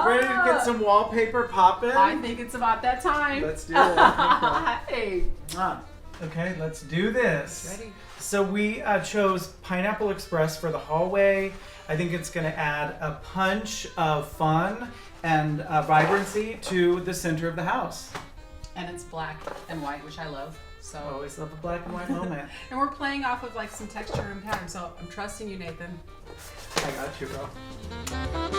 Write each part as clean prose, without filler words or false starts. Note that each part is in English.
Ready to get some wallpaper popping? I think it's about that time. Let's do it. Hey. Okay, let's do this. Ready. So we chose Pineapple Express for the hallway. I think it's going to add a punch of fun and vibrancy to the center of the house. And it's black and white, which I love. So Always love a black and white moment. and we're playing off of like some texture and pattern. So I'm trusting you, Nathan. I got you, bro.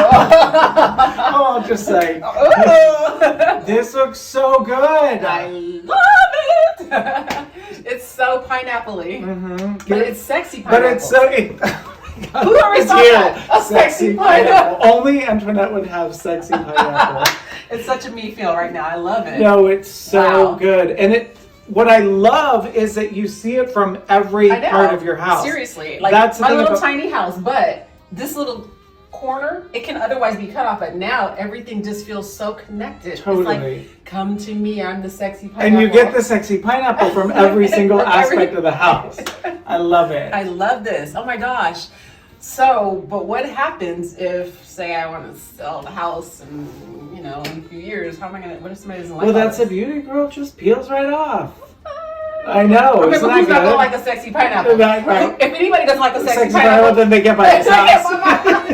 Oh, I'll just say, this looks so good. I love it. It's so pineapple-y. But it's sexy pineapple. But it's so. Whoever It's saw here. that? A sexy pineapple. Only Antoinette would have sexy pineapple. It's such a me feel right now. I love it. No, it's so Wow. good. And what I love is that you see it from every I know. part of your house. Seriously. Like That's the my thing little about- tiny house, but this little corner, it can otherwise be cut off, but now everything just feels so connected. Totally. It's like, come to me, I'm the sexy pineapple. And you get the sexy pineapple from every single aspect of the house. I love it. I love this. Oh my gosh. So, but what happens if, say, I want to sell the house and, you know, in a few years, how am I going to, what if somebody doesn't like Well, that's the this? beauty, girl. Just peels right off. I know. Okay, Isn't but who's that not going to good? like a sexy pineapple? Right. If anybody doesn't like a sexy Sexy pineapple, pineapple, then they get by his they get house. by my house.